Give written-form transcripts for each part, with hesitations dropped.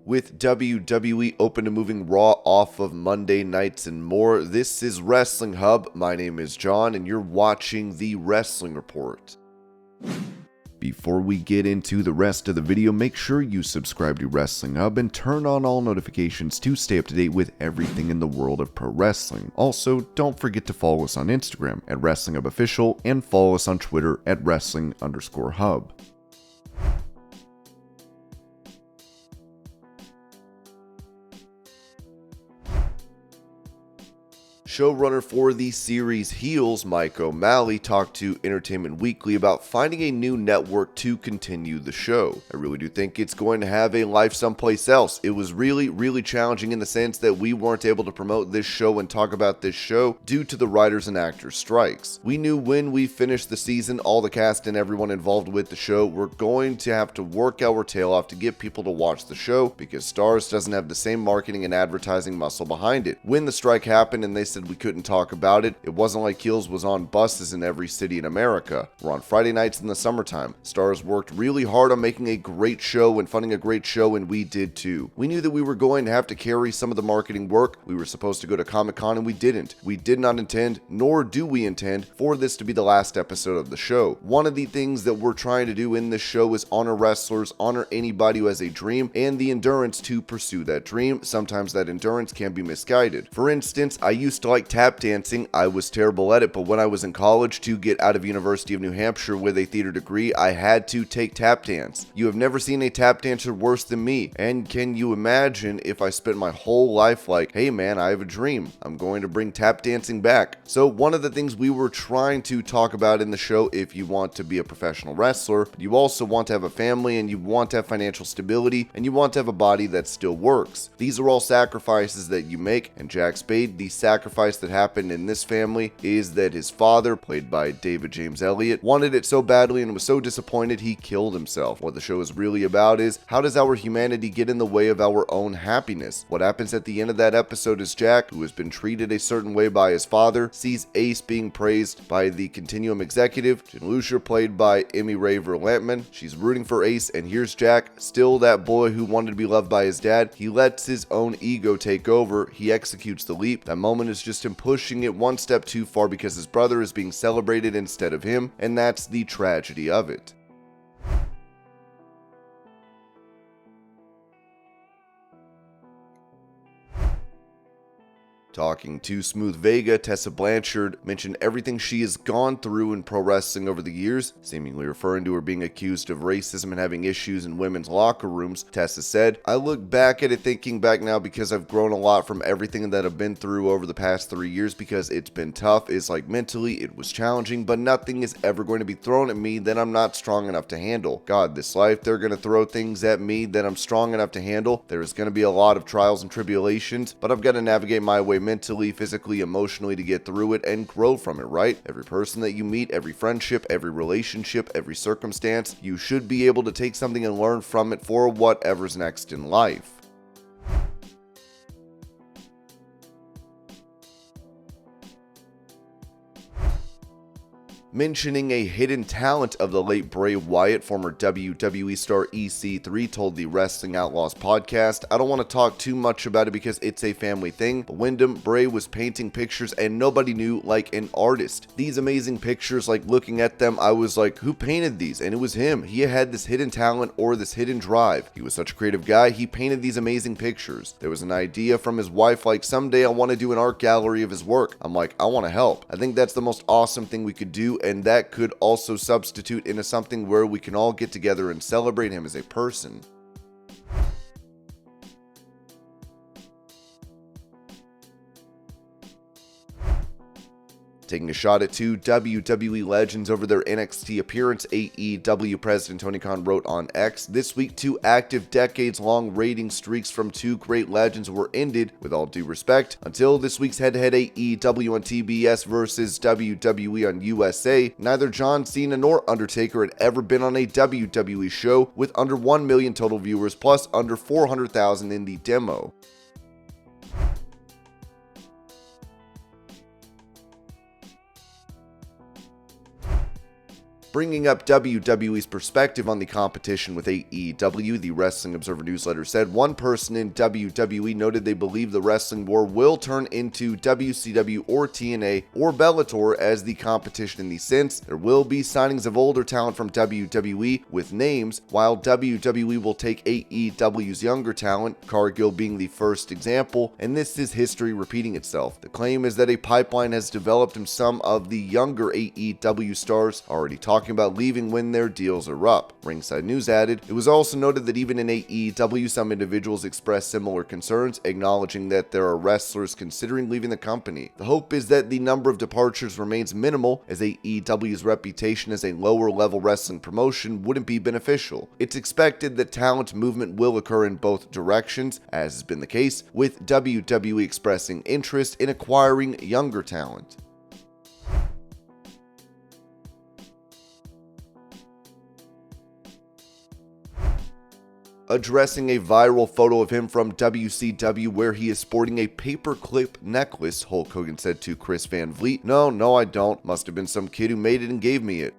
With WWE open to moving Raw off of Monday nights and more, this is Wrestling Hub. My name is John, and you're watching the Wrestling Report. Before we get into the rest of the video, make sure you subscribe to Wrestling Hub and turn on all notifications to stay up to date with everything in the world of pro wrestling. Also, don't forget to follow us on Instagram at Wrestling Hub Official and follow us on Twitter at Wrestling_Hub. Showrunner for the series Heels, Mike O'Malley, talked to Entertainment Weekly about finding a new network to continue the show. I really do think it's going to have a life someplace else. It was really challenging in the sense that we weren't able to promote this show and talk about this show due to the writers and actors strikes. We knew when we finished the season, all the cast and everyone involved with the show were going to have to work our tail off to get people to watch the show because Starz doesn't have the same marketing and advertising muscle behind it. When the strike happened and they said we couldn't talk about it, it wasn't like Heels was on buses in every city in America. We're on Friday nights in the summertime. Starz worked really hard on making a great show and funding a great show, and we did too. We knew that we were going to have to carry some of the marketing work. We were supposed to go to Comic-Con and we didn't. We did not intend, nor do we intend, for this to be the last episode of the show. One of the things that we're trying to do in this show is honor wrestlers, honor anybody who has a dream, and the endurance to pursue that dream. Sometimes that endurance can be misguided. For instance, I used to like tap dancing. I was terrible at it, but when I was in college to get out of University of New Hampshire with a theater degree, I had to take tap dance. You have never seen a tap dancer worse than me, and can you imagine if I spent my whole life like, hey man, I have a dream. I'm going to bring tap dancing back. So one of the things we were trying to talk about in the show, if you want to be a professional wrestler, you also want to have a family and you want to have financial stability and you want to have a body that still works. These are all sacrifices that you make, and Jack Spade, the sacrifice that happened in this family is that his father, played by David James Elliott, wanted it so badly and was so disappointed he killed himself. What the show is really about is, how does our humanity get in the way of our own happiness? What happens at the end of that episode is Jack, who has been treated a certain way by his father, sees Ace being praised by the Continuum executive, Jen Lucia, played by Emmy Raver Lampman. She's rooting for Ace, and here's Jack, still that boy who wanted to be loved by his dad. He lets his own ego take over. He executes the leap. That moment is just him pushing it one step too far because his brother is being celebrated instead of him, and that's the tragedy of it. Talking to Smooth Vega, Tessa Blanchard mentioned everything she has gone through in pro wrestling over the years, seemingly referring to her being accused of racism and having issues in women's locker rooms. Tessa said, "I look back at it thinking back now because I've grown a lot from everything that I've been through over the past 3 years because it's been tough. It's like mentally it was challenging, but nothing is ever going to be thrown at me that I'm not strong enough to handle. God, this life, they're going to throw things at me that I'm strong enough to handle. There's going to be a lot of trials and tribulations, but I've got to navigate my way mentally, physically, emotionally to get through it and grow from it, right? Every person that you meet, every friendship, every relationship, every circumstance, you should be able to take something and learn from it for whatever's next in life." Mentioning a hidden talent of the late Bray Wyatt, former WWE star EC3 told the Wrestling Outlaws podcast, "I don't want to talk too much about it because it's a family thing, but Wyndham, Bray was painting pictures and nobody knew like an artist. These amazing pictures, like looking at them, I was like, who painted these? And it was him. He had this hidden talent or this hidden drive. He was such a creative guy, he painted these amazing pictures. There was an idea from his wife, like someday I want to do an art gallery of his work. I'm like, I want to help. I think that's the most awesome thing we could do, and that could also substitute into something where we can all get together and celebrate him as a person." Taking a shot at two WWE legends over their NXT appearance, AEW President Tony Khan wrote on X, "This week, two active decades-long rating streaks from two great legends were ended, with all due respect. Until this week's head-to-head AEW on TBS versus WWE on USA, neither John Cena nor Undertaker had ever been on a WWE show, with under 1 million total viewers plus under 400,000 in the demo." Bringing up WWE's perspective on the competition with AEW, the Wrestling Observer newsletter said one person in WWE noted they believe the wrestling war will turn into WCW or TNA or Bellator as the competition in the sense there will be signings of older talent from WWE with names, while WWE will take AEW's younger talent, Cargill being the first example, and this is history repeating itself. The claim is that a pipeline has developed and some of the younger AEW stars already talking about leaving when their deals are up. Ringside News added, it was also noted that even in AEW, some individuals expressed similar concerns, acknowledging that there are wrestlers considering leaving the company. The hope is that the number of departures remains minimal, as AEW's reputation as a lower-level wrestling promotion wouldn't be beneficial. It's expected that talent movement will occur in both directions, as has been the case, with WWE expressing interest in acquiring younger talent. Addressing a viral photo of him from WCW where he is sporting a paperclip necklace, Hulk Hogan said to Chris Van Vliet, No, I don't. Must have been some kid who made it and gave me it.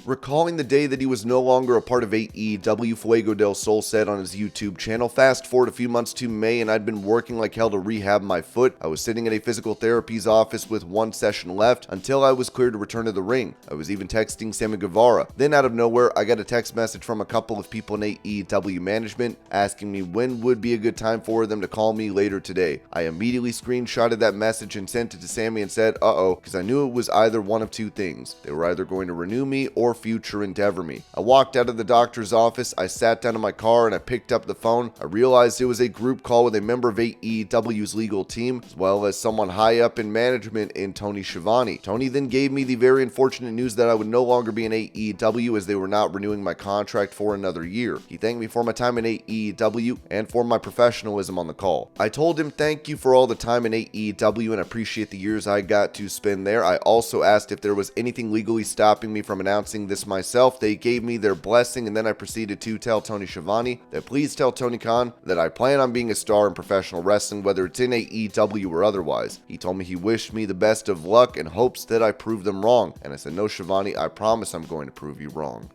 Recalling the day that he was no longer a part of AEW, Fuego Del Sol said on his YouTube channel, fast forward a few months to May and I'd been working like hell to rehab my foot. I was sitting in a physical therapy's office with one session left until I was cleared to return to the ring. I was even texting Sammy Guevara. Then out of nowhere, I got a text message from a couple of people in AEW management asking me when would be a good time for them to call me later today. I immediately screenshotted that message and sent it to Sammy and said, uh-oh, because I knew it was either one of two things. They were either going to renew me or future endeavor me. I walked out of the doctor's office, I sat down in my car and I picked up the phone. I realized it was a group call with a member of AEW's legal team, as well as someone high up in management in Tony Schiavone. Tony then gave me the very unfortunate news that I would no longer be in AEW as they were not renewing my contract for another year. He thanked me for my time in AEW and for my professionalism on the call. I told him thank you for all the time in AEW and appreciate the years I got to spend there. I also asked if there was anything legally stopping me from announcing this myself. They gave me their blessing, and then I proceeded to tell Tony Schiavone that please tell Tony Khan that I plan on being a star in professional wrestling, whether it's in AEW or otherwise. He told me he wished me the best of luck and hopes that I prove them wrong, and I said, no, Schiavone, I promise I'm going to prove you wrong.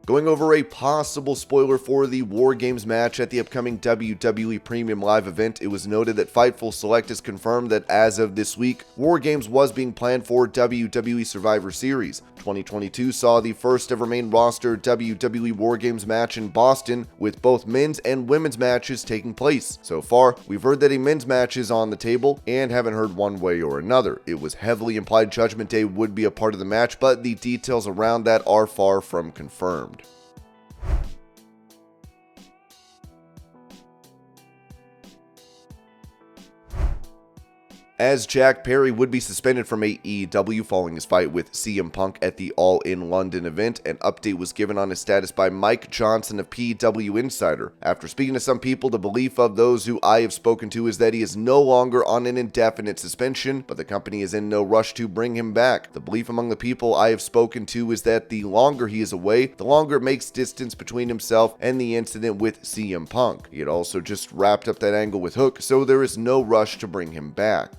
Going over a possible spoiler for the WarGames match at the upcoming WWE Premium Live event, it was noted that Fightful Select has confirmed that as of this week, WarGames was being planned for WWE Survivor Series. 2022 saw the first ever main roster WWE WarGames match in Boston, with both men's and women's matches taking place. So far, we've heard that a men's match is on the table and haven't heard one way or another. It was heavily implied Judgment Day would be a part of the match, but the details around that are far from confirmed. As Jack Perry would be suspended from AEW following his fight with CM Punk at the All In London event, an update was given on his status by Mike Johnson of PW Insider. After speaking to some people, the belief of those who I have spoken to is that he is no longer on an indefinite suspension, but the company is in no rush to bring him back. The belief among the people I have spoken to is that the longer he is away, the longer it makes distance between himself and the incident with CM Punk. He had also just wrapped up that angle with Hook, so there is no rush to bring him back.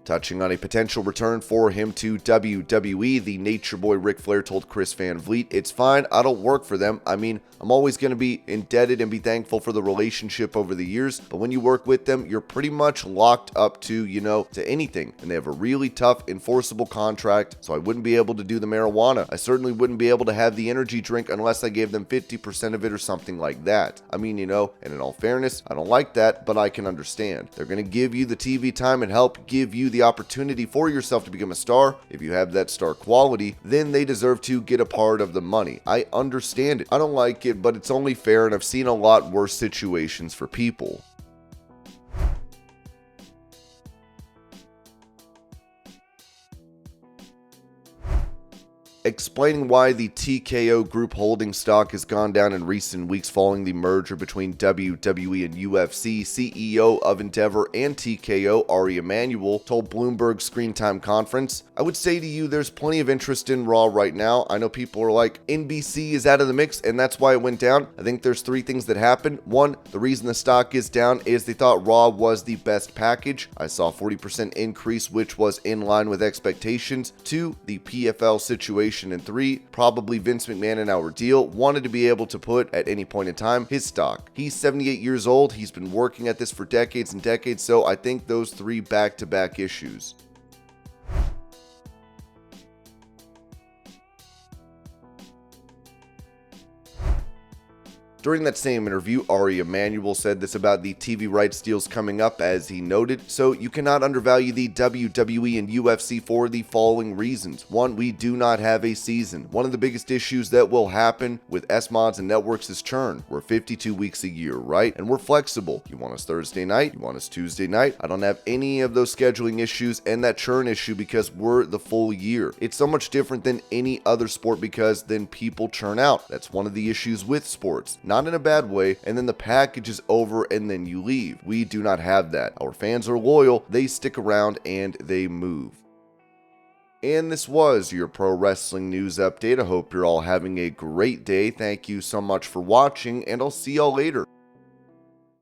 Touching on a potential return for him to WWE, the Nature Boy Ric Flair told Chris Van Vliet, "It's fine, I don't work for them. I mean, I'm always going to be indebted and be thankful for the relationship over the years, but when you work with them, you're pretty much locked up to, to anything, and they have a really tough, enforceable contract, so I wouldn't be able to do the marijuana. I certainly wouldn't be able to have the energy drink unless I gave them 50% of it or something like that. I mean, and in all fairness, I don't like that, but I can understand. They're going to give you the TV time and help give you the opportunity for yourself to become a star. If you have that star quality, then they deserve to get a part of the money. I understand it. I don't like it, but it's only fair, and I've seen a lot worse situations for people." explaining why the TKO Group Holdings stock has gone down in recent weeks following the merger between WWE and UFC. CEO of Endeavor and TKO, Ari Emanuel, told Bloomberg Screen Time Conference, "I would say to you there's plenty of interest in Raw right now. I know people are like, NBC is out of the mix and that's why it went down. I think there's three things that happened. One, the reason the stock is down is they thought Raw was the best package. I saw a 40% increase, which was in line with expectations. Two, the PFL situation. And three, probably Vince McMahon in our deal wanted to be able to put at any point in time his stock. He's 78 years old. He's been working at this for decades and decades. So I think those three back-to-back issues." During that same interview, Ari Emanuel said this about the TV rights deals coming up, as he noted, "So you cannot undervalue the WWE and UFC for the following reasons. One, we do not have a season. One of the biggest issues that will happen with SMODs and networks is churn. We're 52 weeks a year, right? And we're flexible. You want us Thursday night? You want us Tuesday night? I don't have any of those scheduling issues and that churn issue because we're the full year. It's so much different than any other sport because then people churn out. That's one of the issues with sports. Not in a bad way, and then the package is over and then you leave. We do not have that. Our fans are loyal, they stick around, and they move." And this was your pro wrestling news update. I hope you're all having a great day. Thank you so much for watching, and I'll see y'all later.